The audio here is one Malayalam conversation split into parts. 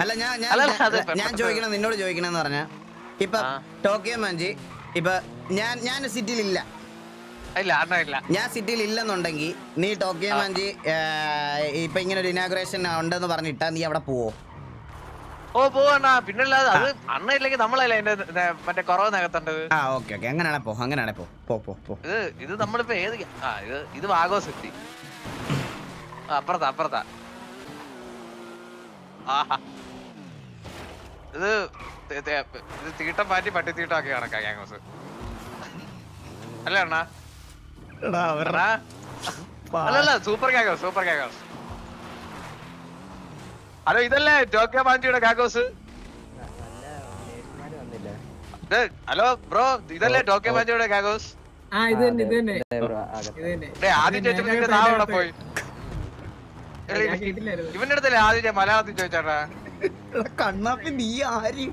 അല്ല ഞാൻ ചോദിക്കണം നിന്നോട് ചോദിക്കണെന്ന് പറഞ്ഞ ഇപ്പൊ ടോക്കിയോ മാഞ്ചി ഇപ്പൊ ഞാൻ സിറ്റിയിലില്ല. ഞാൻ സിറ്റിയിൽ ഇല്ലെന്നുണ്ടെങ്കിൽ നീ ടോക്കിയോ മാഞ്ചി ഇപ്പൊ ഇങ്ങനെ ഒരു ഇനാഗുറേഷൻ ഉണ്ടെന്ന് പറഞ്ഞിട്ടാ നീ അവിടെ പോവോ? പോവണ്ണ പിന്നല്ലാതെ അത് അണ്ണ ഇല്ലെങ്കിൽ നമ്മളല്ലേ അതിന്റെ മറ്റേ കുറവ് നികത്തേണ്ടത്. ഓക്കെ അങ്ങനെയാണെ പോ. ഇത് നമ്മളിപ്പോ ഏത് ഇത് വാഗോ സിറ്റി അപ്പുറത്താ ഇത് തീട്ടം മാറ്റി പട്ടിത്തീട്ടൊക്കെ കണക്കാ ഗ്യാങ്സ് അല്ലേ അണ്ണാ? അല്ലല്ല സൂപ്പർ ഗ്യാങ്സ്. ഹലോ ഇതല്ലേ ടോക്കിയോ മാഞ്ചിയുടെ ഗ്യാങ്സ്? ഹലോ ബ്രോ ഇതല്ലേ ടോക്കിയോ മാഞ്ചിയുടെ ഗ്യാങ്സ്? ആദ്യം ചോദിച്ചപ്പോ താവടെ പോയി ഇവന്റെ അടുത്തല്ലേ ആദ്യം മലയാളത്തിൽ ചോദിച്ചാട്ടാ. കണ്ണാപ്പി നീ ആര്?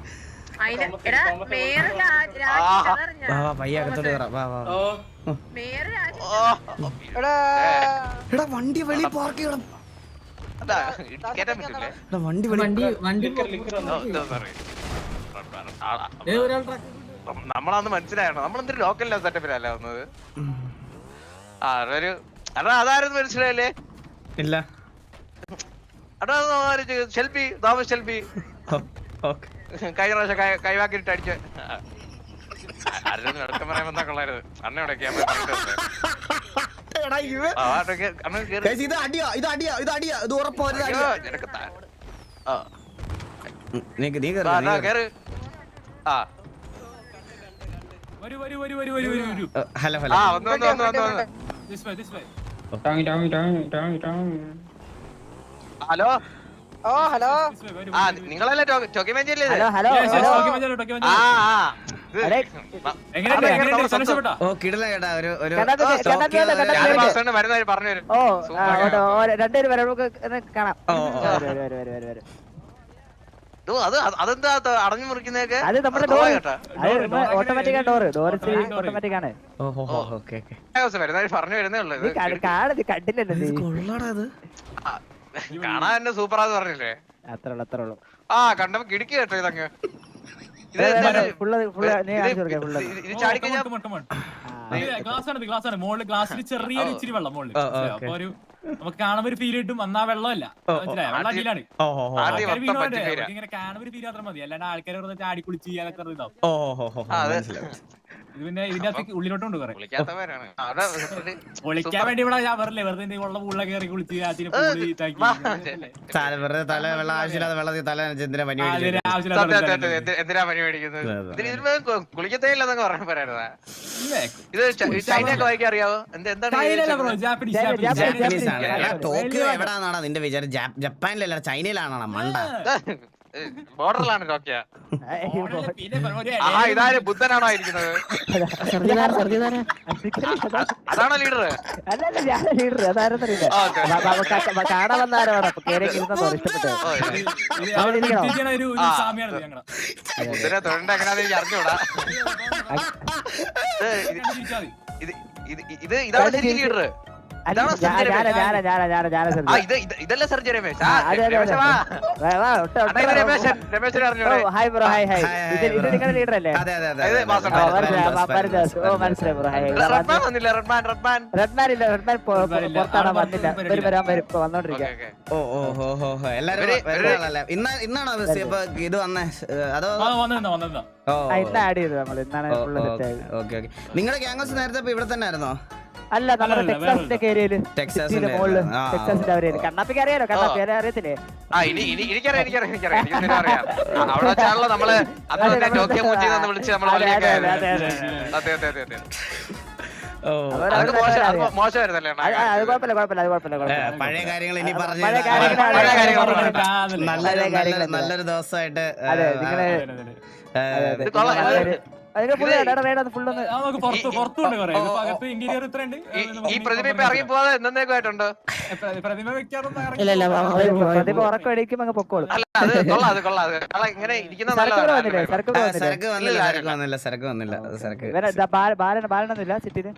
വണ്ടി വെളി പാർക്ക് ചെയ്യണം. നമ്മളന്ന് മനസ്സിലായോ? നമ്മളെന്തൊരു ലോക്കൽ സെറ്റപ്പിലല്ല വന്നത്. അതാരെന്ന് മനസ്സിലായല്ലേ? ഇല്ല ഷെൽബി തോമസ് ഷെൽബി കഴിഞ്ഞ പ്രാവശ്യം കൈവാക്കിട്ട് അടിച്ച് നടക്കം പറയാൻ വന്നാ കൊള്ളായിരുന്നു. അണ്ണ ഇടയ്ക്ക് ഹലോ ഹലോ നിങ്ങളല്ലേ ടോക്കിയോ മാഞ്ചിയല്ലേ? അതെന്താ അടഞ്ഞു മുറിക്കുന്നതൊക്കെ? പറഞ്ഞു വരുന്നേ ഉള്ളൂ. കാണാൻ തന്നെ സൂപ്പറാന്ന് പറഞ്ഞില്ലേ? കണ്ടപ്പോ കിടക്കി കേട്ടോ ഇതങ്ങ്. ചെറിയൊരു ഇച്ചിരി വെള്ളം മുകളിൽ അപ്പൊ ഒരു നമുക്ക് കാണുമ്പോ ഒരു ഫീൽ കിട്ടും. അന്നാ വെള്ളമല്ല വെള്ളം അടിയിലാണ്. ഇങ്ങനെ കാണുമ്പോ ഒരു ഫീൽ മാത്രം മതി. അല്ലാണ്ട് ആൾക്കാരെ ചാടി കുളിച്ച് ചെയ്യാനൊക്കെ ഇതാവും. ഇത് പിന്നെ ഇതിന്റെ അകത്ത് ഉള്ളിലോട്ടുണ്ട് കുറെ ഒളിക്കാൻ വേണ്ടി ഇവിടെ ഞാൻ പറഞ്ഞില്ലേ വെറുതെ ഉള്ള പൂളില കയറി കുളിച്ച് തല വെള്ളം ആവശ്യമില്ലാതെ വെള്ളത്തിൽ തല എന്തിനാ പനി എന്തിനാ പനി മേടിക്കുന്നത്? കുളിക്കത്തേ ഇല്ലെന്നൊക്കെ പറയാൻ പറയാ. ഇത് ചൈനയൊക്കെ വായിക്കാൻ അറിയാവോ? ടോക്കിയോ എവിടാന്നാണ് നിന്റെ വിചാരം? ജപ്പാനിലല്ല ചൈനയിലാണോ മണ്ട? ബോർഡറിലാണ് ടോക്കിയോ. ഇതാര് ബുദ്ധനാണോ ഇരിക്കുന്നത്? അതാണോ ലീഡർ? ബുദ്ധനെ തൊഴണ്ട എങ്ങനെയാന്ന് എനിക്ക് അറിഞ്ഞൂടാ. ഇതാണ് ലീഡർ. ഇതല്ലേ സർജി രമേശ്? രമേശിനെ അറിഞ്ഞൂടെ? റെഡ്മാൻ വന്നില്ല. ഇന്നാണോ ഇത് വന്നേ? അതോ നിങ്ങളുടെ ഗ്യാങ്സ് നേരത്തെ ഇവിടെ തന്നെ ആയിരുന്നോ? അല്ല നമ്മുടെ ടെക്സാസിന്റെ ഏരിയയില് കണ്ണാപ്പിക്ക് അറിയാലോ. കണ്ണാപ്പി അറിയത്തില്ലേ? നമ്മള് ടോക്കിയോ മൂച്ചിന്ന് വിളിച്ച് നമ്മളെ പഴയ കാര്യങ്ങൾ ഇനി പറഞ്ഞു നല്ലൊരു ദിവസമായിട്ട് അതിന് ഫുള്ള് വേണ്ട ഫുള്ളൊന്ന് നമുക്ക് പുറത്തുണ്ട് കുറെ അകത്ത് ഇന്റീരിയർ ഇത്ര ഉണ്ട്. ഈ പ്രതിമ ഇപ്പൊ ഇറങ്ങി പോവാതെ എന്നേക്കുമായിട്ടുണ്ടോ? പ്രതിമ വെക്കാറൊന്നും അതിപ്പോ ഉറക്കം അടിക്കുമ്പോ അങ്ങ് പൊക്കോളും. അല്ല അത് കൊള്ളാം ഇങ്ങനെ ഇരിക്കുന്ന നല്ലതാണ്. സരക്ക് വന്നില്ല ബാലനൊന്നുമില്ല സിറ്റിയില്.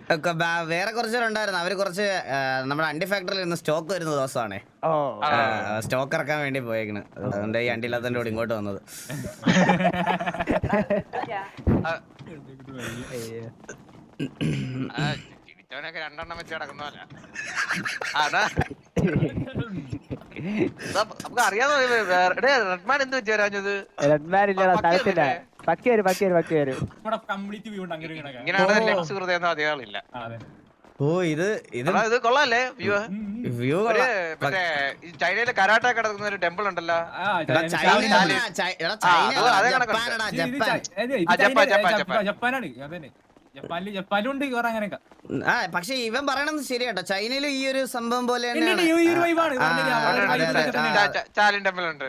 വേറെ കുറച്ചുണ്ടായിരുന്നു. അവര് കുറച്ച് നമ്മുടെ അണ്ടി ഫാക്ടറിയിൽ നിന്ന് സ്റ്റോക്ക് വരുന്ന ദിവസമാണേ. സ്റ്റോക്ക് ഇറക്കാൻ വേണ്ടി പോയേക്കണ്. അതുകൊണ്ട് ഈ അണ്ടിയില്ലാത്തതിന്റെ കൂടെ ഇങ്ങോട്ട് വന്നത്. ചിരിച്ചവനൊക്കെ 2 എണ്ണം വെച്ച് കിടക്കുന്നവല്ല. അതാ നമുക്ക് അറിയാതെ റെഡ്മാൻ എന്ത് വെച്ച് വരാഞ്ഞത്? കംപ്ലീറ്റ് വ്യൂ ഉണ്ട് അങ്ങനെ ഇങ്ങനെയാണ് ലെൻസ് ഹൃദയം അധികമില്ല. ഓ ഇത് ഇത് കൊള്ളാല്ലേ വ്യൂ? മറ്റേ ചൈനയിലെ കരാട്ടെ കിടക്കുന്ന ഒരു ടെമ്പിൾ ഉണ്ടല്ലോ. ജപ്പാനാണ്. അതന്നെ ജപ്പാനിലുണ്ട് അങ്ങനെയൊക്കെ. പക്ഷെ ഇവൻ പറയണത് ശരിയാട്ടോ. ചൈനയിലും ഈ ഒരു സംഭവം പോലെ ചാലിൻ ടെമ്പിൾ ഉണ്ട്.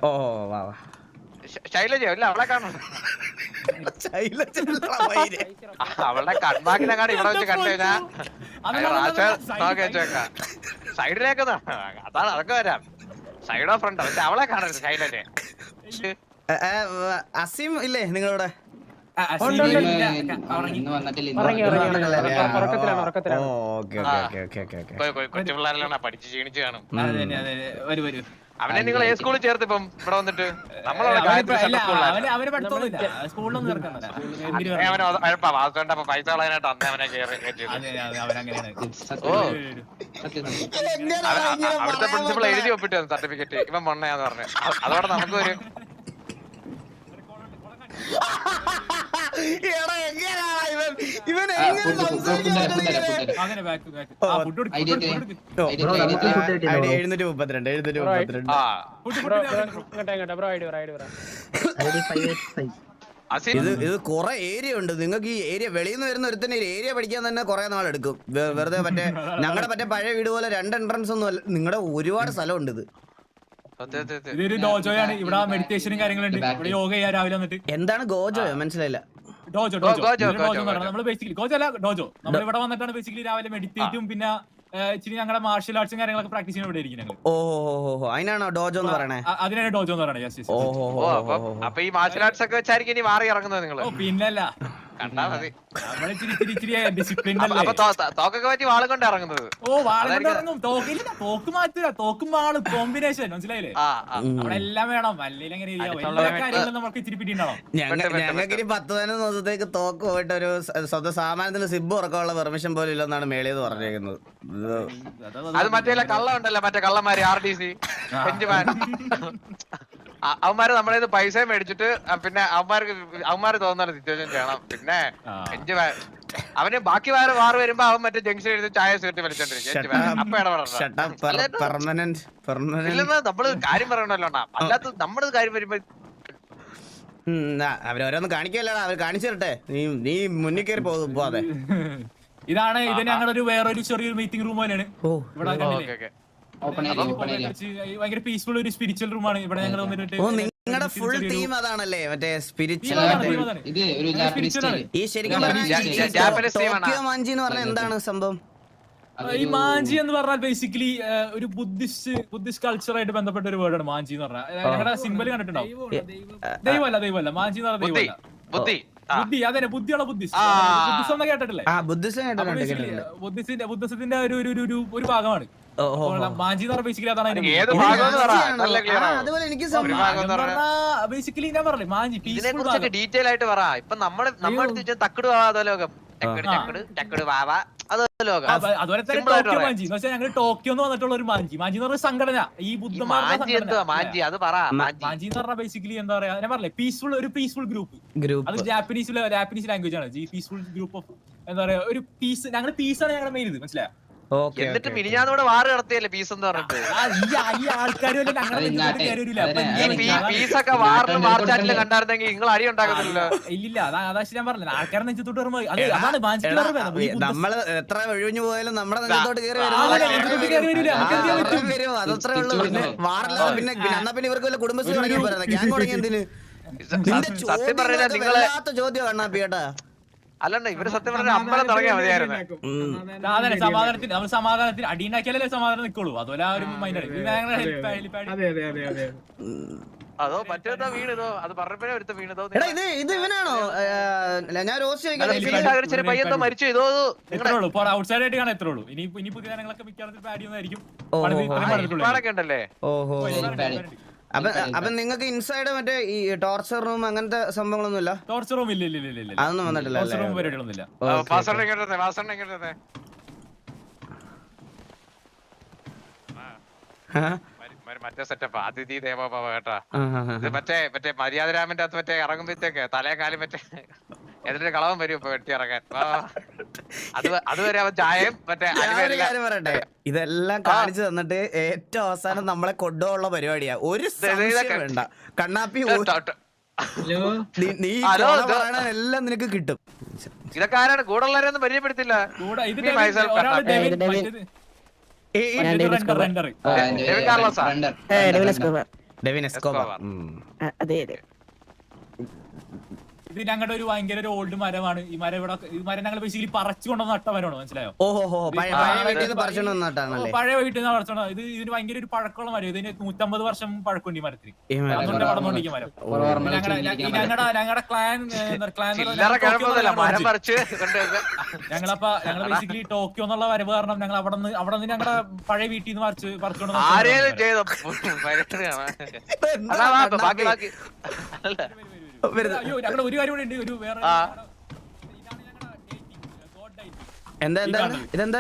ഓ വാ ശൈലജ അല്ല അവളെ കാണണം. അവളുടെ കൺമാക്കിനെങ്ങാണ്ട് ഇവിടെ വെച്ച് കണ്ടു കഴിഞ്ഞാൽ സൈഡിലേക്ക് അതാണ് അതൊക്കെ വരാം. സൈഡോ ഫ്രണ്ടോ പക്ഷെ അവളെ കാണരുത് ശൈലജ. അസീം ഇല്ലേ നിങ്ങളുടെ? കൊച്ചു പിള്ളേരെല്ലാം പഠിച്ച് ക്ഷീണിച്ച് കാണും. അവനെ നിങ്ങൾ ഏത് സ്കൂളിൽ ചേർത്ത് ഇപ്പം ഇവിടെ വന്നിട്ട്? വാസുണ്ട് പൈസ കളയാനായിട്ട് അന്ന് അവനെ അവിടുത്തെ പ്രിൻസിപ്പൾ എഴുതി ഒപ്പിട്ട് സർട്ടിഫിക്കറ്റ് ഇവൻ മൊണ്ണയാന്ന് പറഞ്ഞു. അതോടെ നമുക്ക് ഒരു ഇത് കൊറേ ഏരിയ ഉണ്ട്. നിങ്ങൾക്ക് ഈ ഏരിയ വെളിയിൽ നിന്ന് വരുന്ന ഒരുത്തന്നെ ഏരിയ പഠിക്കാൻ തന്നെ കുറെ നാളെടുക്കും. വെറുതെ മറ്റേ ഞങ്ങളുടെ മറ്റേ പഴയ വീട് പോലെ 2 എൻട്രൻസ് ഒന്നും അല്ല. നിങ്ങളുടെ ഒരുപാട് സ്ഥലമുണ്ട്. ഇത് ഇതൊരു ഡോജോയാണ്. ഇവിടെ മെഡിറ്റേഷനും കാര്യങ്ങളുണ്ട്. ഇവിടെ യോഗ ചെയ്യാൻ രാവിലെ വന്നിട്ട്. എന്താണ് ഗോജോ? മനസ്സിലായില്ല. ഡോജോ നമ്മള് ബേസിക്കലി ഗോജോ അല്ല ഡോജോ. നമ്മൾ ഇവിടെ വന്നിട്ടാണ് ബേസിക്കലി രാവിലെ മെഡിറ്റേറ്റും പിന്നെ ഇച്ചിരി ഞങ്ങളുടെ മാർഷ്യൽ ആർട്സും കാര്യങ്ങളൊക്കെ പ്രാക്ടീസ് ചെയ്യാൻ ഇവിടെ ഇരിക്കും. ഓ അതിനാണോ ഡോജോ എന്ന് പറയണേ? അതിനാണ് ഡോജോ എന്ന് പറയണേ. അപ്പൊ ഈ മാർഷ്യൽ ആർട്സ് ഒക്കെ വെച്ചായിരിക്കും ഇനി മാറി ഇറങ്ങുന്നത് നിങ്ങൾ? പിന്നല്ല കണ്ടാ മതി. തോക്കൊക്കെ പറ്റി വാളും കൊണ്ട് ഇറങ്ങുന്നത്. ഓ വാളും കൊണ്ട് ഇറങ്ങും. തോക്കില്ല തോക്ക് മാറ്റില്ല. തോക്കും വാളും കോമ്പിനേഷൻ മനസ്സിലായില്ലേ? അവിടെ എല്ലാം വേണം. അല്ലെങ്കിൽ എങ്ങനെ കാര്യങ്ങളും നമുക്ക് ഇച്ചിരി പിടിയുണ്ടാവും. ഞങ്ങൾക്ക് 10-15 ദിവസത്തേക്ക് തോക്ക് പോയിട്ട് ഒരു സ്വന്തം സാമാനത്തിന് സിബ് ഉറക്കമുള്ള പെർമിഷൻ പോലും ഇല്ലെന്നാണ് മേളിയെന്ന് പറഞ്ഞേക്കുന്നത്. അത് മറ്റേ കള്ളം ഉണ്ടല്ലോ, മറ്റേ കള്ളന്മാര് RDC അവന്മാര് നമ്മളെ പൈസ മേടിച്ചിട്ട് പിന്നെ അവന്മാര് തോന്നുന്ന സിറ്റുവേഷൻ ചെയ്യണം. പിന്നെ അവന് ബാക്കി വാറ് വരുമ്പോ അവൻ മറ്റേ ജംഗ്ഷൻ എഴുതി ചായ സീറ്റ് വലിച്ചോണ്ടിരിക്കും. അപ്പൊ നമ്മള് കാര്യം പറയണല്ലോ. അല്ലാത്ത നമ്മുടെ കാര്യം വരുമ്പോ അവരോരോന്ന് കാണിക്കല്ലടാ. അവർ കാണിച്ചു തരട്ടെ. നീ മുന്നിൽ കയറി പോവാതെ. ഇതാണ് ഇത് ഞങ്ങളൊരു വേറൊരു ചെറിയൊരു മീറ്റിംഗ് റൂം പോലെയാണ്. ഭയങ്കര പീസ്ഫുൾ ഒരു സ്പിരിച്വൽ റൂമാണ് ഇവിടെ. ഞങ്ങൾ നിങ്ങളുടെ ഫുൾ ടീം അതാണല്ലേ മറ്റേ സ്പിരിച്വൽ. ഈ ശരിക്കും ടോക്കിയോ മാഞ്ചി എന്ന് പറഞ്ഞാൽ എന്താണ് സംഭവം? ഈ മാഞ്ചി എന്ന് പറഞ്ഞാൽ ബേസിക്കലി ഒരു ബുദ്ധിസ്റ്റ് കൾച്ചറായിട്ട് ബന്ധപ്പെട്ട ഒരു വേർഡാണ് മാഞ്ചി എന്ന് പറഞ്ഞാൽ. ഞങ്ങളുടെ സിംബൽ കണ്ടിട്ടുണ്ടാവും. ദൈവമല്ല മാഞ്ചി എന്ന് പറഞ്ഞാൽ ദൈവമല്ല, ബുദ്ധി. അതെ ബുദ്ധിയുള്ള ബുദ്ധിസ്റ്റ്. ബുദ്ധിസം കേട്ടിട്ടില്ലേ? ബുദ്ധിസത്തിന്റെ ഒരു ഭാഗമാണ് മാഞ്ചി എന്ന് പറഞ്ഞാൽ. ബേസിക്കലി അതാണ് ബേസിക്കലി ഞാൻ പറഞ്ഞില്ലേ മാഞ്ചി ഡീറ്റെയിൽ ആയിട്ട് പറ. ഇപ്പൊ നമ്മുടെ തക്കട് ആവാ ലോകം. അതുപോലെ തന്നെ ടോക്കിയോ മാഞ്ചി എന്ന് വെച്ചാൽ ഞങ്ങൾ ടോക്കിയോ എന്ന് വന്നിട്ടുള്ള ഒരു മാഞ്ചി. മാഞ്ചി എന്ന് പറഞ്ഞ സംഘടന. ഈ ബുദ്ധന്മാരുടെ മാഞ്ചി എന്ന് പറഞ്ഞാൽ ബേസിക്കലി എന്താ പറയാ, ഞാൻ പറഞ്ഞില്ലേ ഒരു പീസ്ഫുൾ ഗ്രൂപ്പ്. അത് ജാപ്പനീസ് ലാംഗ്വേജ് ആണ്. ഈ പീസ്ഫുൾ ഗ്രൂപ്പ് ഓഫ് എന്താ പറയാ ഒരു പീസ്. ഞങ്ങളുടെ പീസാണ് ഞങ്ങളുടെ മെയിൻ ഇത്. മനസ്സിലായോ? എന്നിട്ട് മിനിഞ്ഞാന്നോടെ വാറ് നടത്തിയല്ലേ പീസ് എന്ന് പറഞ്ഞിട്ട്. പീസൊക്കെ വാറിന് മാർച്ചാറ്റില് കണ്ടായിരുന്നെങ്കിൽ നിങ്ങൾ അടി ഉണ്ടാക്കുന്നില്ല. ഇല്ല അതാ ഞാൻ പറഞ്ഞില്ല. ആൾക്കാരെ നെഞ്ചത്തോട്ട് വരുമ്പോ അതാണ് നമ്മള് എത്ര ഒഴിഞ്ഞു പോയാലും നമ്മുടെ നെഞ്ചത്തോട്ട് കയറി അതത്രേ ഉള്ളൂ. പിന്നെ വാറില്ലാതെ പിന്നെ എന്നാ പിന്നെ ഇവർക്ക് വല്ല കുടുംബശ്രീ തുടങ്ങിയാ പോരാ? ഗ്യാങ് തുടങ്ങി എന്തിന്? നിന്റെ സത്യം പറഞ്ഞാ നിങ്ങളെ വല്ലാത്ത ചോദ്യം കണ്ണാപ്പി കേട്ടാ. അല്ലണ്ട ഇവര് സത്യം പറഞ്ഞ അമ്പലം തുടങ്ങിയാ മതിയായിരുന്നു. സമാധാനത്തിന് നമ്മൾ സമാധാനത്തിന് അടിയുണ്ടാക്കിയാലേ സമാധാനം നിൽക്കുള്ളൂ. അതുപോലെ ആ ഒരു മൈൻഡാണ്. അതോ മറ്റേതാ വീണതോ അത് പറഞ്ഞപ്പോഴേ ഒരുത്ത വീണതോ. എടാ ഇത് ഇവനാണോ? ഞാൻ റോസ്റ്റ് ചെറിയ പയ്യന്തോ മരിച്ചു ഇതോ എത്ര ഉള്ളൂ? ഔട്ട്സൈഡ് ആയിട്ട് കാണാൻ എത്ര ഉള്ളൂ? ഇനി പുതിയ ജനങ്ങളൊക്കെ മിക്കവാറും പാടി ഒന്നായിരിക്കും. ഉണ്ടല്ലേ. ഓഹോ. അപ്പൊ നിങ്ങൾക്ക് ഇൻസൈഡ് മറ്റേ ഈ ടോർച്ചർ റൂം അങ്ങനത്തെ സംഭവങ്ങളൊന്നും ഇല്ല? ടോർച്ചർ റൂം ഇല്ല. അതൊന്നും വന്നിട്ടില്ല. ടോർച്ചർ റൂം പരിപാടികളൊന്നുമില്ല. മറ്റേ സെറ്റപ്പ് അതിഥി ദേവോഭവ കേട്ടാ. ഇത് മറ്റേ മര്യാദരാമന്റെ അകത്ത് മറ്റേ ഇറങ്ങുമ്പോഴത്തേക്ക് തലേക്കാലം മറ്റേ എന്നിട്ട് കളവൻ വരും ഇപ്പൊ വെട്ടി ഇറങ്ങാൻ. അതുവരെ അവൻ ചായയും മറ്റേ കാര്യം പറയട്ടെ, ഇതെല്ലാം കാണിച്ചു തന്നിട്ട് ഏറ്റവും അവസാനം നമ്മളെ കൊണ്ടുപോകുള്ള പരിപാടിയാ. ഒരു സംശയം വേണ്ട കണ്ണാപ്പി, നീ എല്ലാം നിനക്ക് കിട്ടും. ഇതൊക്കെ ആരാണ് കൂടെ ഉള്ളവരെയൊന്നും പരിചയപ്പെടുത്തില്ല. ഇത് ഞങ്ങളുടെ ഒരു ഭയങ്കര ഒരു ഓൾഡ് മരമാണ്. ഈ മരം ഞങ്ങൾ ബേസിക്കലി പറിച്ചുകൊണ്ടു നട്ട മരമാണ്. മനസ്സിലായോ? പഴയ വീട്ടിൽ നിന്ന് പറിച്ചോണ്ടോ. ഇതിന് ഭയങ്കര ഒരു പഴക്കമുള്ള മരം. ഇതിന് 150 വർഷം പഴക്കമുണ്ട് ഈ മരത്തിന്. അതുകൊണ്ട് വളർന്നുകൊണ്ടിരിക്കും മരം. ഞങ്ങളുടെ ഞങ്ങൾ ബേസിക്കലി ടോക്കിയോ എന്നുള്ള വരവ് കാരണം ഞങ്ങൾ അവിടെ നിന്ന് ഞങ്ങളുടെ പഴയ വീട്ടിൽ നിന്ന് പറിച്ചുകൊണ്ട് ഞങ്ങളുടെ ഒരു കാര്യം കൂടെ ഉണ്ട്. ഒരു വേറെ ഇതെന്താ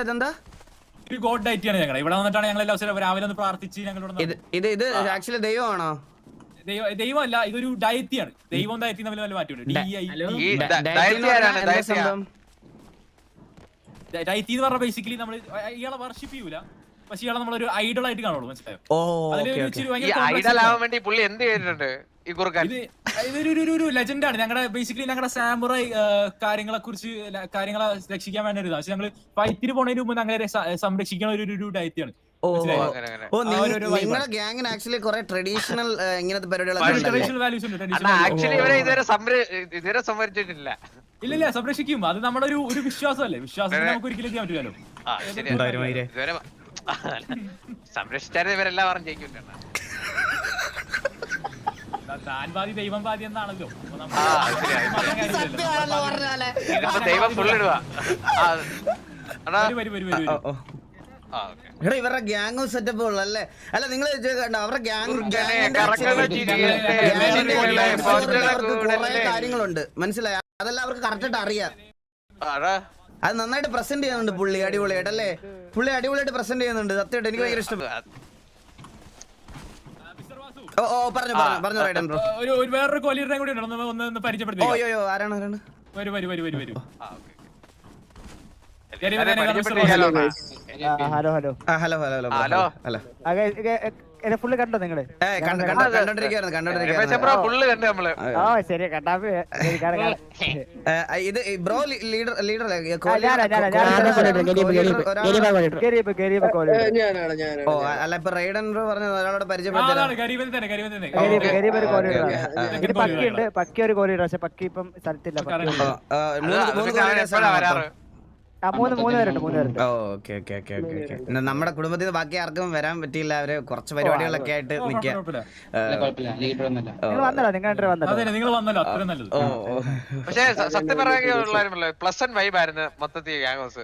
ഒരു ഗോഡ് ഡൈറ്റ് ആണ് ഞങ്ങൾ ഇവിടെ വന്നിട്ടാണ് ഞങ്ങൾ എല്ലാ ദിവസവും രാവിലെ ഒന്ന് പ്രാർത്ഥിച്ച് ഞങ്ങളോട്. ഇത് ആക്ച്വലി ദൈവമാണോ? ദൈവമല്ല, ഇതൊരു ഡയറ്റിയാണ്. ദൈവം ഡയറ്റി തമ്മിൽ നല്ല മാറ്റമുണ്ട്. ഡയറ്റി എന്ന് പറഞ്ഞാൽ ബേസിക്കലി നമ്മൾ ഇയാളെ വർഷിപ്പ് ചെയ്യൂല, പക്ഷെ ഇയാളെ നമ്മളൊരു ഐഡൽ ആയിട്ട് കാണുള്ളൂ. മനസ്സിലായോ? ഇതൊരു ലെജൻഡാണ്. ഞങ്ങളുടെ ബേസിക്കലി ഞങ്ങളുടെ സാമുറായി കാര്യങ്ങളെ രക്ഷിക്കാൻ വേണ്ടി ഒരു പക്ഷെ ഞങ്ങള് ഫൈറ്റിന് പോണതിന് മുമ്പ് ഞങ്ങളെ സംരക്ഷിക്കുന്ന ഒരു ഡയറ്റിയാണ്. നിങ്ങളുടെ ഗ്യാങ്ങിന് ആക്ച്വലി കുറെ ട്രഡീഷണൽ ഇങ്ങനത്തെ ട്രഡീഷണൽ വാല്യൂസ് ഉണ്ട്. ഇല്ല സംരക്ഷിക്കും. അത് നമ്മുടെ ഒരു വിശ്വാസമല്ലേ. വിശ്വാസത്തിന് നമുക്ക് ഒരിക്കലും ചെയ്യാൻ പറ്റില്ലല്ലോ. സംരക്ഷിച്ചാലേ ഇവരെല്ലാം പറഞ്ഞു താൻ പാതി ദൈവം പാതി എന്നാണല്ലോ. ദൈവം ഫുള്ളിടുക. ഇവരുടെ ഗ്യാങ് സെറ്റപ്പ് ഉള്ളല്ലേ? അല്ല നിങ്ങൾ അവരുടെ കുറെ കാര്യങ്ങളുണ്ട്, മനസ്സിലായി? അതെല്ലാം അവർക്ക് കറക്റ്റായിട്ട് അറിയാം. അത് നന്നായിട്ട് പ്രസന്റ് ചെയ്യുന്നുണ്ട് പുള്ളി. അടിപൊളിയായിട്ടല്ലേ പുള്ളി അടിപൊളിയായിട്ട് പ്രസന്റ് ചെയ്യുന്നുണ്ട്. സത്യമായിട്ട് എനിക്ക് ഭയങ്കര ഇഷ്ടപ്പെട്ടു. പറഞ്ഞു വേറൊരു കോലീഡറെ കൂടി ഒന്ന് പരിചയപ്പെടുത്തി. ആരാണ്? വരൂ. ഹലോ ഫുള്ള് കണ്ടോ നിങ്ങള്? ഇത് ബ്രോ ലീഡർ അല്ല ഇപ്പൊ റൈഡൻ ബ്രോ പറഞ്ഞ ഒരാളോട് പക്കിയുണ്ട്. പക്കി ഒരു കോലീഡർ, പക്ഷെ പക്കി ഇപ്പം സ്ഥലത്തില്ല. മൂന്ന് പേരുണ്ട്. നമ്മുടെ കുടുംബത്തിൽ നിന്ന് ബാക്കി ആർക്കും വരാൻ പറ്റിയില്ല. അവര് കുറച്ച് പരിപാടികളൊക്കെ ആയിട്ട് നിൽക്കാം. പക്ഷേ സത്യം പറയാനുള്ള പ്ലസന്റ് വൈബ് ആയിരുന്നു മൊത്തത്തിൽ ഗ്യാങ് ഹൗസ്.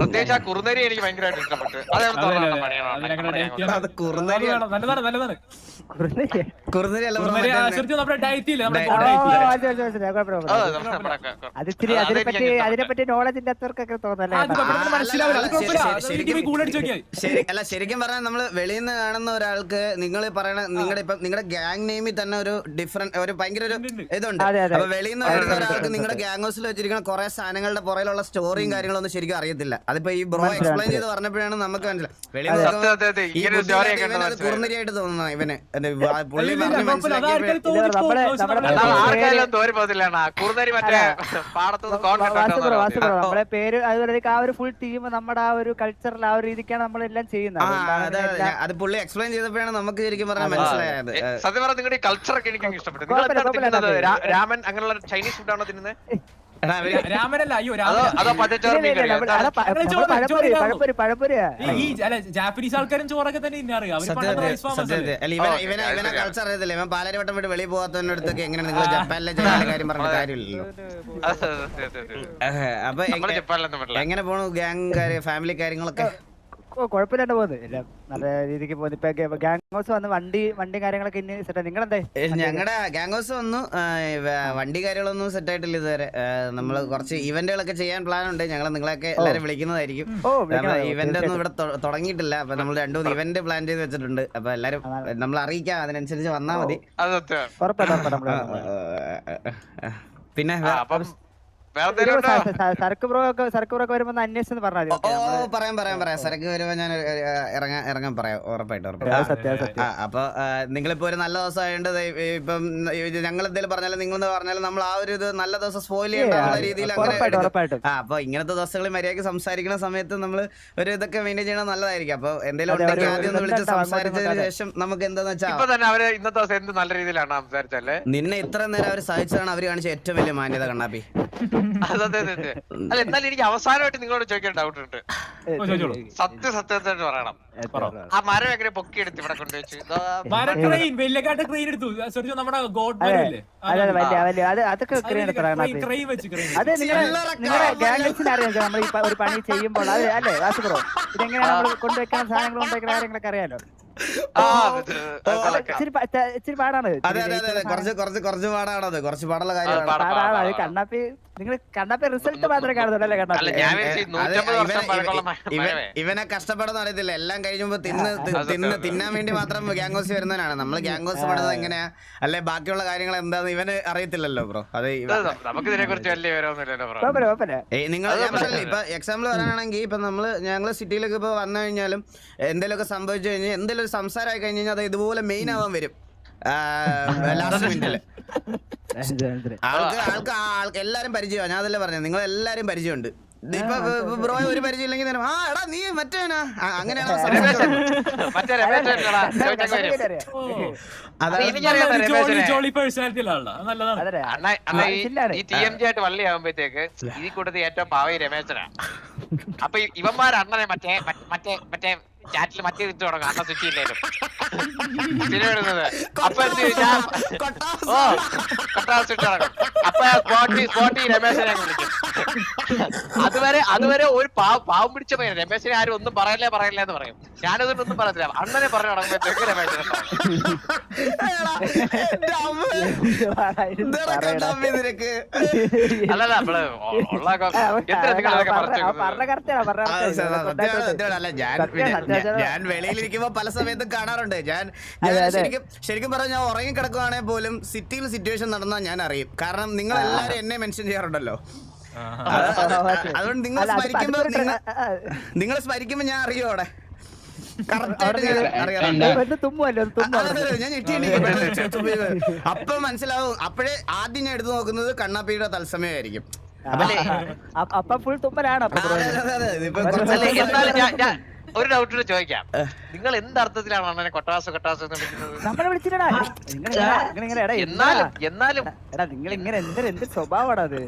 പ്രത്യേകിച്ച് ആ കുറുനരി എനിക്ക് ഭയങ്കരമായിട്ട് ഇഷ്ടപ്പെട്ടു. അതിനെപ്പറ്റി നോളജിന്റെ അത്രക്കൊക്കെ അല്ല ശരിക്കും പറഞ്ഞാൽ നമ്മള് വെളിയിൽ നിന്ന് കാണുന്ന ഒരാൾക്ക് നിങ്ങൾ പറയണ നിങ്ങളുടെ ഗ്യാങ് നെയിമിൽ തന്നെ ഒരു ഡിഫറെന്റ് ഒരു ഭയങ്കര ഒരു ഇതുണ്ട്. അപ്പൊ വെളിയിൽ നിന്ന് വരുന്ന ഒരാൾക്ക് നിങ്ങളുടെ ഗ്യാങ് ഹൗസിൽ വെച്ചിരിക്കുന്ന കുറെ സാധനങ്ങളുടെ പുറയിലുള്ള സ്റ്റോറിയും കാര്യങ്ങളൊന്നും ശരിക്കും അറിയത്തില്ല. അതിപ്പോ ഈ ബ്രോ എക്സ്പ്ലെയിൻ ചെയ്ത് പറഞ്ഞപ്പോഴാണ് നമുക്ക് മനസ്സിലായി. വെളിയിൽ കുറുനരിയായിട്ട് തോന്നുന്ന ഇവന് പുള്ളി ഇല്ല, പറഞ്ഞ് കുഴപ്പമില്ല. അത് ആൾക്കാര് മനസ്സിലാക്കി തോന്നിപ്പോകും. ആർക്കായാലും തോരി പോകത്തില്ല കുറുനരി മറ്റേ പാടത്തുനിന്ന് നമ്മളെ പേര് അതുപോലെ ആ ഒരു ഫുൾ ടീം നമ്മുടെ ആ ഒരു കൾച്ചറിൽ ആ ഒരു രീതിക്കാണ് നമ്മളെല്ലാം ചെയ്യുന്നത്. അത് പുള്ളി എക്സ്പ്ലെയിൻ ചെയ്തപ്പോഴാണ് നമുക്ക് ശരിക്കും പറഞ്ഞാൽ മനസ്സിലായത്. സത്യം പറഞ്ഞാൽ നിങ്ങളുടെ ഈ കൾച്ചറൊക്കെ എനിക്ക് ഇഷ്ടപ്പെട്ടു. നിങ്ങൾ എന്താണ് തിന്നുന്നത്? രാമൻ അങ്ങനെയുള്ള ചൈനീസ് ഫുഡാണോ തിന്നുന്നത്? രാമനല്ല, അയ്യോ അതോ പച്ചച്ചോറും മീൻ കറിയോ? പഴപ്പൊരിയാ. ഈ ജാപ്പനീസ് ആൾക്കാരും ചോറൊക്കെ തന്നെ തിന്നാറ്. അവര് പണ്ടത്തെ rice farmers അല്ലേ? ഇവനെ കൾച്ചർ അറിയത്തില്ല. ഇവൻ പാലാരിവട്ടം വിട്ട് വെളിയിൽ പോകാത്തവന്റെ അടുത്തൊക്കെ എങ്ങനെ നിങ്ങൾ ജപ്പാനിലെ ചെയ്യുന്ന കാര്യം പറഞ്ഞ കാര്യമില്ലല്ലോ. അപ്പൊ നമ്മള് ജപ്പാനിലൊന്നും പറ്റില്ല. എങ്ങനെ പോണു ഗ്യാങ് ഫാമിലി കാര്യങ്ങളൊക്കെ? കുഴപ്പമില്ലാണ്ട് പോകുന്നത് എല്ലാം നല്ല രീതിക്ക് പോകുന്നു. ഇപ്പൊ ഗ്യാങ് ഹൗസ് വന്ന് വണ്ടി കാര്യങ്ങളൊക്കെ ഇനി സെറ്റ്. നിങ്ങളെന്തേ? ഞങ്ങളുടെ ഗ്യാങ് ഹൗസ് വന്നു. വണ്ടി കാര്യങ്ങളൊന്നും സെറ്റ് ആയിട്ടില്ല ഇതുവരെ. നമ്മള് കുറച്ച് ഇവന്റുകളൊക്കെ ചെയ്യാൻ പ്ലാൻ ഉണ്ട്. ഞങ്ങൾ നിങ്ങളെയൊക്കെ എല്ലാരും വിളിക്കുന്നതായിരിക്കും. ഇവന്റ് ഒന്നും ഇവിടെ തുടങ്ങിയിട്ടില്ല. അപ്പൊ നമ്മൾ 2-3 ഇവന്റ് പ്ലാൻ ചെയ്ത് വെച്ചിട്ടുണ്ട്. അപ്പൊ എല്ലാരും നമ്മൾ അറിയിക്കാം, അതിനനുസരിച്ച് വന്നാ മതി. പിന്നെ സരക്ക് ബ്രോ ഒക്കെ വരുമ്പോ അന്വേഷിച്ചെന്ന് പറഞ്ഞാൽ പറയാം. സരക്ക് വരുമ്പോ ഞാൻ ഇറങ്ങാൻ പറയാം, ഉറപ്പായിട്ടും. അപ്പൊ നിങ്ങളിപ്പോ ഒരു നല്ല ദിവസം ആയതുകൊണ്ട് ഇപ്പം ഞങ്ങൾ എന്തെങ്കിലും പറഞ്ഞാലും നിങ്ങൾ പറഞ്ഞാലും നമ്മൾ ആ ഒരു ഇത് നല്ല ദിവസം സ്പോയിൽ ചെയ്യേണ്ട രീതിയിൽ അങ്ങനെ. അപ്പൊ ഇങ്ങനത്തെ ദിവസങ്ങളിൽ മര്യാദയ്ക്ക് സംസാരിക്കുന്ന സമയത്ത് നമ്മൾ ഒരു ഇതൊക്കെ മെയിൻറ്റെയിൻ ചെയ്യണം, നല്ലതായിരിക്കും. അപ്പൊ എന്തെങ്കിലും ഉണ്ടെങ്കിൽ ആദ്യം ഒന്ന് വിളിച്ച് സംസാരിച്ചതിന് ശേഷം നമുക്ക് എന്താന്ന് വെച്ചാൽ ഇന്നത്തെ ദിവസം എന്ത് നല്ല രീതിയിലാണ് സംസാരിച്ചല്ലേ. നിന്നെ ഇത്ര നേരം അവർ സഹായിച്ചതാണ് അവർ കാണിച്ച ഏറ്റവും വലിയ മാന്യത കണ്ണാപ്പി. അല്ല, എന്നാലും എനിക്ക് അവസാനമായിട്ട് നിങ്ങളോട് ചോദിക്കാൻ ഡൗട്ട് ഉണ്ട്. സത്യസത്യമായിട്ട് പറയണം, ആ മരം എങ്ങനെ പൊക്കിയെടുത്ത് ഇവിടെ കൊണ്ടുവച്ചു? ഒരു പണി ചെയ്യുമ്പോൾ അത് അല്ലേ വാസു ബ്രോ, ഇതെങ്ങനെയാണ് നമ്മൾ കൊണ്ടുവയ്ക്കാൻ സാധനങ്ങൾ കൊണ്ടുവയ്ക്കുന്ന കാര്യങ്ങളൊക്കെ അറിയാലോ. ഇച്ചിരി പാടാണ്. കുറച്ച് പാടാണത്, കുറച്ച് പാടുള്ള കാര്യമാണ്. കണ്ണാപ്പി നിങ്ങൾ കണ്ണാപ്പി റിസൾട്ട് മാത്രമേ കാണുന്നുള്ളൂ അല്ലേ? കണ്ണാപ്പി ഇവനെ കഷ്ടപ്പെടുന്ന അറിയത്തില്ല. എല്ലാം കഴിയുമ്പോ തിന്നാൻ വേണ്ടി മാത്രം ഗ്യാങ് ഹൗസ് വരുന്നവനാണ്. നമ്മൾ ഗ്യാങ് ഹൗസ് പണിത് എങ്ങനെയാ അല്ലെ ബാക്കിയുള്ള കാര്യങ്ങൾ എന്താന്ന് ഇവന് അറിയത്തില്ലല്ലോ ബ്രോ. അത് നമുക്ക് ഇതിനെ കുറിച്ച് വലിയ വിവരമൊന്നുമില്ലല്ലോ. നിങ്ങൾ ഞാൻ പറഞ്ഞില്ല, ഇപ്പൊ എക്സാമ്പിൾ പറയാനാണെങ്കിൽ ഇപ്പൊ ഞങ്ങള് സിറ്റിയിലൊക്കെ ഇപ്പൊ വന്നു കഴിഞ്ഞാലും എന്തെങ്കിലുമൊക്കെ സംഭവിച്ചു കഴിഞ്ഞാൽ എന്തെങ്കിലും ഒരു സംസാരമായി കഴിഞ്ഞ് കഴിഞ്ഞാൽ അത് ഇതുപോലെ മെയിൻ ആവാൻ വരും ലാസ്റ്റ് മിനിറ്റില്. ആൾക്ക് എല്ലാരും പരിചയമാണ്. ഞാൻ അതല്ലേ പറഞ്ഞത്, നിങ്ങൾ എല്ലാരും പരിചയമുണ്ട്. ഇപ്പൊ ബ്രോ ഒരു പരിചയം ഇല്ലെങ്കിൽ തന്നെ ആ എടാ നീ മറ്റേനാ അങ്ങനെയാണ്. വള്ളി ആകുമ്പോഴത്തേക്ക് ഈ കൂട്ടത്തിൽ ഏറ്റവും പാവ രമേശനാ. അപ്പൊ ഇവന്മാർ അണ്ണനെ മറ്റേ ചാറ്റിൽ മറ്റേ ഇട്ട് തുടങ്ങും. അണ്ണ സ്വിച്ച് ഇല്ലേലും അപ്പൊ അപ്പൊ സ്പോട്ടി രമേശനെ വിളിക്കും. അതുവരെ ഒരു പാവം പിടിച്ച പയ്യൻ. രമേശനെ ആരും ഒന്നും പറയല്ലേ എന്ന് പറയും. ഞാനതൊന്നും പറയത്തില്ല. അണ്ണനെ പറഞ്ഞു തുടങ്ങുമ്പോഴത്തേക്ക് രമേശനെ അല്ലല്ല നമ്മള് ഞാൻ വെളിയിലിരിക്കുമ്പോ പല സമയത്തും കാണാറുണ്ട്. ഞാൻ ശരിക്കും പറഞ്ഞാൽ ഞാൻ ഉറങ്ങി കിടക്കുവാണെങ്കിൽ പോലും സിറ്റിയിൽ സിറ്റുവേഷൻ നടന്നാൽ ഞാൻ അറിയും. കാരണം നിങ്ങൾ എല്ലാരും എന്നെ മെൻഷൻ ചെയ്യാറുണ്ടല്ലോ. അതുകൊണ്ട് നിങ്ങൾ സ്മരിക്കുമ്പോ ഞാൻ അറിയോ അവിടെ അപ്പൊ മനസ്സിലാവും. അപ്പോഴേ ആദ്യം ഞാൻ എടുത്തു നോക്കുന്നത് കണ്ണാപ്പിയുടെ തത്സമയമായിരിക്കും. അപ്പൊ ഫുൾ തുമ്മലാണ്. ഒരു ഡൗട്ട് ചോദിക്കാം, നിങ്ങൾ എന്തർത്ഥത്തിലാണ് അണ്ണനെ കൊട്ടാസ് എന്ന് വിളിക്കുന്നത്? എന്നാലും നിങ്ങൾ ഇങ്ങനെ എന്ത് സ്വഭാവമാണ് അത്?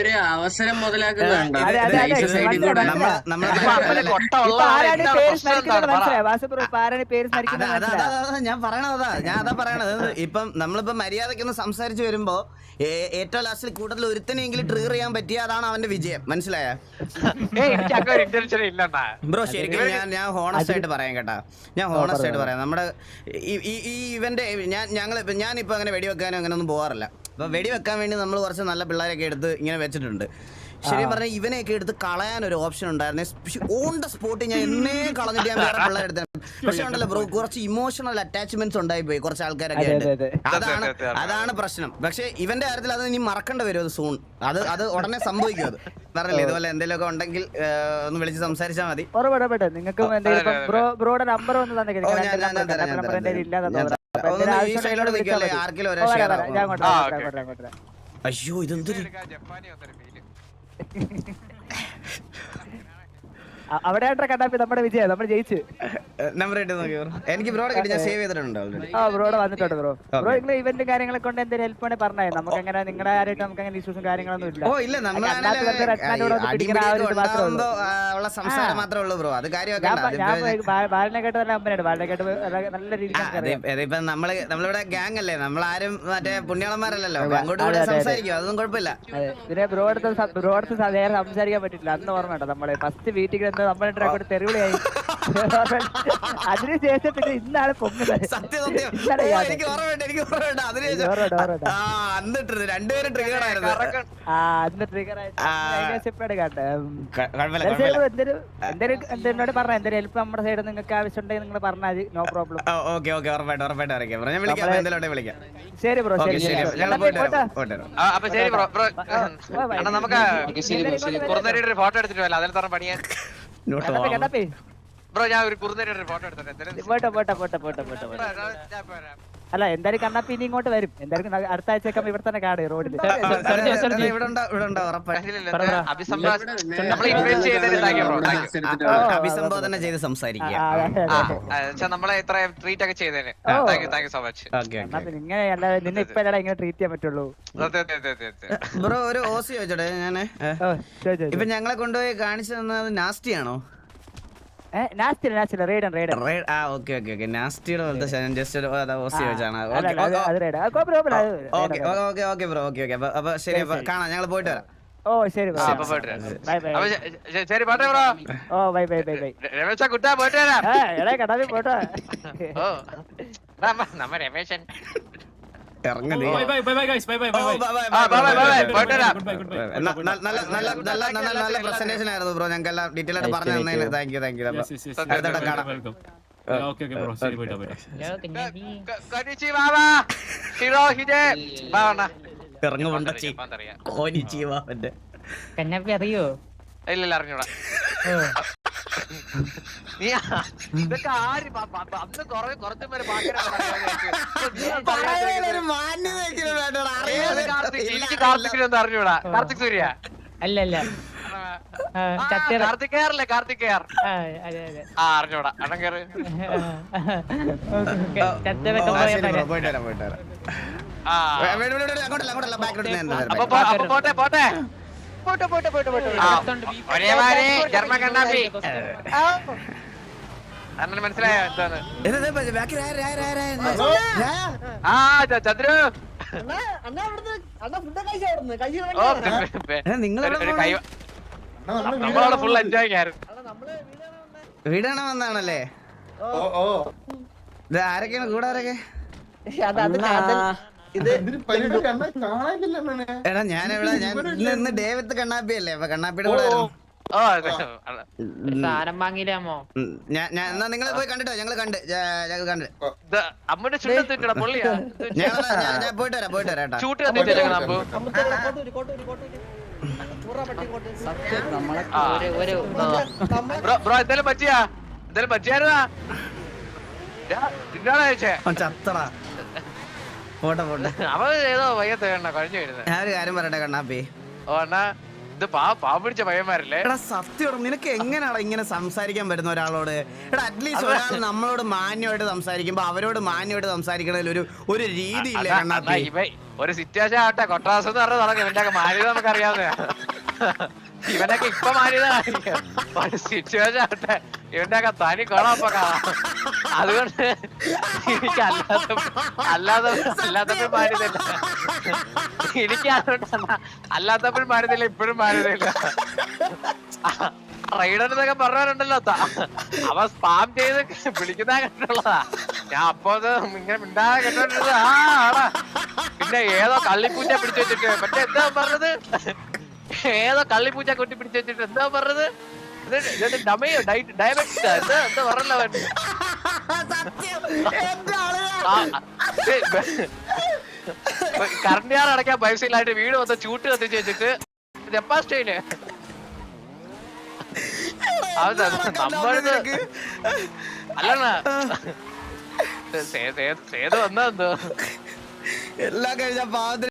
ഒരു അവസരം മുതലാക്കുന്നുണ്ട്. ഞാൻ പറയണത് ഇപ്പം നമ്മളിപ്പോ മര്യാദക്കൊന്ന് സംസാരിച്ച് വരുമ്പോ ഏറ്റവും ലാസ്റ്റിൽ കൂടുതൽ ഒരുത്തനെങ്കിലും ട്രിഗർ ചെയ്യാൻ പറ്റിയ അതാണ് അവന്റെ വിജയം. മനസ്സിലായ ബ്രോ? ശരിക്കും ഞാൻ ഹോണസ്റ്റ് ആയിട്ട് പറയാം കേട്ടാ. ഞാൻ ഹോണസ്റ്റ് ആയിട്ട് പറയാം. നമ്മുടെ ഈ ഇവന്റെ ഞാനിപ്പോ അങ്ങനെ വെടിവെക്കാനോ അങ്ങനെ ഒന്നും പോകാറില്ല. അപ്പൊ വെടിവെക്കാൻ വേണ്ടി നമ്മൾ കുറച്ച് നല്ല പിള്ളേരൊക്കെ എടുത്ത് ഇങ്ങനെ വെച്ചിട്ടുണ്ട്. ശരിക്കും പറഞ്ഞാൽ ഇവനെയൊക്കെ എടുത്ത് കളയാൻ ഒരു ഓപ്ഷൻ ഉണ്ടായിരുന്നേ. ഓൺ ദ സ്പോട്ട് ഞാൻ എന്നേ കളഞ്ഞിട്ട് ഞാൻ വേറെ പിള്ളേരെ എടുത്തത്. പക്ഷെ ഉണ്ടല്ലോ ബ്രോ, കുറച്ച് ഇമോഷണൽ അറ്റാച്ച്മെന്റ്സ് ഉണ്ടായി പോയി കുറച്ച് ആൾക്കാരൊക്കെ ആയിട്ട്. അതാണ് പ്രശ്നം. പക്ഷെ ഇവന്റെ കാര്യത്തിൽ അത് ഇനി മറക്കേണ്ടി വരും. അത് സൂൺ അത് ഉടനെ സംഭവിക്കും. അത് പറഞ്ഞില്ലേ, ഇതുപോലെ എന്തെങ്കിലുമൊക്കെ ഉണ്ടെങ്കിൽ ഒന്ന് വിളിച്ച് സംസാരിച്ചാൽ മതി. നിങ്ങൾക്ക് ബ്രോയുടെ നമ്പർ ഒന്ന് തന്നെ. അയ്യോ ഇതെന്തൊരു അവിടെ കണ്ടാപ്പി നമ്മുടെ വിജയം, നമ്മൾ ജയിച്ച്. നമ്പർ ഇട്ട് നോക്കി ബ്രോ. എനിക്ക് ബ്രോടെ കിട്ടി, ഞാൻ സേവ് ചെയ്തിട്ടുണ്ട് ഓൾറെഡി. ബ്രോടെ വന്നിട്ടുണ്ട് ബ്രോ. നിങ്ങൾ ഇവന്റും കാര്യങ്ങളെ കൊണ്ട് എന്തെങ്കിലും ഹെൽപ്പ് വേണേ പറഞ്ഞേ. നമുക്ക് അങ്ങനെ നിങ്ങളുടെ ആരായിട്ട് നമുക്ക് അങ്ങനെ ഇഷ്യൂസും കാര്യങ്ങളൊന്നും ഇല്ല. ഓ ഇല്ല, നമ്മൾ ഉള്ള സംസാരം മാത്രമേ ഉള്ളൂ ബ്രോ. അത് കാര്യമൊക്കെ ബാലിനെ കേട്ട് നല്ല അമ്പനാണ്. ബാലിനെ കേട്ട് നല്ല രീതിയിൽ ഇപ്പൊ നമ്മളിവിടെ ഗ്യാങ് അല്ലേ, നമ്മളാരും മറ്റേ പുണ്യാളന്മാരല്ലല്ലോ. അങ്ങോട്ട് കൂടെ സംസാരിക്കും, അതൊന്നും കുഴപ്പമില്ല. പിന്നെ ബ്രോ അടുത്ത് നേരെ സംസാരിക്കാൻ പറ്റില്ല. അന്ന് ഓർമ്മ കേട്ടോ, നമ്മള് ഫസ്റ്റ് വീട്ടിൽ നമ്മളെ തെരുവിളിയായി. അതിനുശേഷം പിന്നെ ഇന്നാണ് പൊങ്ങുന്നത്. എനിക്ക് ഓർമ്മയുണ്ട്. രണ്ടുപേരും ട്രിഗർ ആയിരുന്നു. അന്ന് ട്രിഗർ എന്നോട് പറഞ്ഞ എന്തെങ്കിലും ഹെൽപ്പ് നമ്മുടെ സൈഡ് നിങ്ങൾക്ക് ആവശ്യമുണ്ടെങ്കിൽ നിങ്ങൾ പറഞ്ഞാൽ നോ പ്രോബ്ലം. ശരി ബ്രോ, ശരി. ഫോട്ടോ എടുത്തിട്ട് പണിയാൻ ബ്രോ. ഞാൻ ഒരു കുറുനേരിയുടെ ഫോട്ടോ എടുത്തിട്ട് അല്ല എന്തായാലും കണ്ണാപ്പി ഇനി ഇങ്ങോട്ട് വരും. എന്തായാലും അടുത്ത ആഴ്ചയൊക്കെ ഇവിടെ തന്നെ കാട് റോഡിൽ. അഭിസംബോധന ചെയ്ത് സംസാരിക്കുക. നമ്മളെ ഇത്ര ട്രീറ്റ് ഒക്കെ ചെയ്തേനെ. So much. ഇങ്ങനെയല്ല നിന്നെ ഇപ്പൊ ഇങ്ങനെ ട്രീറ്റ് ചെയ്യാൻ പറ്റുള്ളൂ. ബ്രോ ഒരു ഓസി ചോദിച്ചോട്ടെ ഞാന്. ഇപ്പൊ ഞങ്ങളെ കൊണ്ടുപോയി കാണിച്ചു തന്നത് നാസ്റ്റിയാണോ? നാസ്റ്റിയുടെ പോലത്തെ ജസ്റ്റ് ഓസി വെച്ചാണ്. അപ്പൊ ശരി, കാണാം. ഞങ്ങൾ പോയിട്ട് വരാം. ഓ ശരി ശരി പോട്ടെ ബ്രോ. ഓ bye bye bye bye. Ramesh കുട്ടാ പോയിട്ട് വരാം. കടാവി പോട്ടെ. നമ്മ രമേശൻ നല്ല പ്രസന്റേഷൻ ആയിരുന്നു ബ്രോ. ഞങ്ങൾക്ക് എല്ലാം ഡീറ്റെയിൽ ആയിട്ട് പറഞ്ഞു തന്നതിന് താങ്ക് യു. അറിയോ? ഇല്ല അറിഞ്ഞൂടാ. നീ ഇതൊക്കെ ആര് അന്ന് കുറച്ചു പേര് കാർത്തിക്കിനൊന്നും അറിഞ്ഞൂടാ. കാർത്തിക് സൂര്യ അല്ല കാർത്തിക് കെയറല്ലേ? കാർത്തിക് കെയർ അറിഞ്ഞൂടാ. അടം കയറ്. പോട്ടെ പോട്ടെ. ജർമ്മൻ കണ്ണാപ്പി അണ്ണന് മനസ്സിലായോ എന്താന്ന്? ചന്ദ്രു നമ്മളവിടെ ഫുൾ എൻജോയ് ആയിരുന്നു. വീടാണ് വന്നാണല്ലേ? ആരൊക്കെയാണ് കൂടെ? ആരൊക്കെ? എടാ ഞാനിവിടെ ഇന്ന് ഡേവിഡ് കണ്ണാപ്പി അല്ലേ? അപ്പൊ കണ്ണാപ്പിയുടെ കൂടെ എന്നാ നിങ്ങൾ പോയി കണ്ടിട്ടോ? ഞങ്ങള് കണ്ട് അമ്മയുടെ ചുണ്ടത്തിട്ടാ പൊള്ളിയാ. ഞാൻ പോയിട്ട് വരാം കേട്ടോ. ഷൂട്ട് ബ്രോ എന്തായാലും പറ്റിയായിരുന്നാ ചത്തടാ. പോട്ടെ അവൻ ഏതോ വയ്യത്ത് വേണ്ട കഴിഞ്ഞു വരുന്നത്. ഞാനൊരു കാര്യം പറയട്ടെ കണ്ണാപ്പി. ഓ അണ്ണാ ഇത് പാവം പിടിച്ച പയ്യന്മാരല്ലേ? എടാ സത്യം, നിനക്ക് എങ്ങനെയാണ് ഇങ്ങനെ സംസാരിക്കാൻ പറ്റുന്ന ഒരാളോട്? എടാ അറ്റ്ലീസ്റ്റ് ഒരാൾ നമ്മളോട് മാന്യമായിട്ട് സംസാരിക്കുമ്പോ അവരോട് മാന്യമായിട്ട് സംസാരിക്കണതിൽ ഒരു രീതി ഇല്ല കണ്ണാപ്പി. ഒരു സിറ്റുവേഷൻ ആവട്ടെ, കൊട്ടാസം എന്ന് പറഞ്ഞാൽ നടക്കും. ഇവന്റെ മാന്യത നമുക്ക് അറിയാവുന്ന. ഇവനൊക്കെ ഇപ്പൊ മാന്യത കാണിക്കും. ഒരു സിറ്റുവേഷൻ ആവട്ടെ, ഇവന്റെ ഒക്കെ തനി കൊളാപ്പൊ കാണാം. അതുകൊണ്ട് എനിക്ക് അല്ലാത്തപ്പോഴും മാന്യതയില്ല. എനിക്ക് അല്ലാത്തപ്പോഴും മാന്യതയില്ല, ഇപ്പോഴും മാന്യതയില്ല. റൈഡർ എന്നൊക്കെ പറഞ്ഞവരുണ്ടല്ലോ, അവ സ്പാം ചെയ്ത് വിളിക്കുന്ന കണ്ടിട്ടുള്ളതാ. ഞാൻ അപ്പൊ ഇങ്ങനെ മിണ്ടാതെ കേട്ടോണ്ടിരുന്നത്. ആടാ പിന്നെ ഏതോ കള്ളിപ്പൂറ്റ പിടിച്ചു വെച്ചിട്ട് മറ്റേ എന്താ പറഞ്ഞത്? ഏതോ കള്ളിപ്പൂച്ച കൊട്ടി പിടിച്ച് വെച്ചിട്ട് എന്താ പറഞ്ഞത്? ഡമയോ ഡയബറ്റിക്സാ എന്താ പറഞ്ഞല്ലോ അവൻ. കറണ്ടിയാർ അടയ്ക്കാൻ പൈസ ഇല്ലായിട്ട് വീട് വന്ന് ചൂട്ട് കത്തിച്ച് വെച്ചിട്ട് ജപ്പാൻ സ്റ്റൈല്. നമ്മളിത് അല്ലണ്ണ സേതു വന്നോ എല്ലാം കഴിഞ്ഞ പാവത്തിന്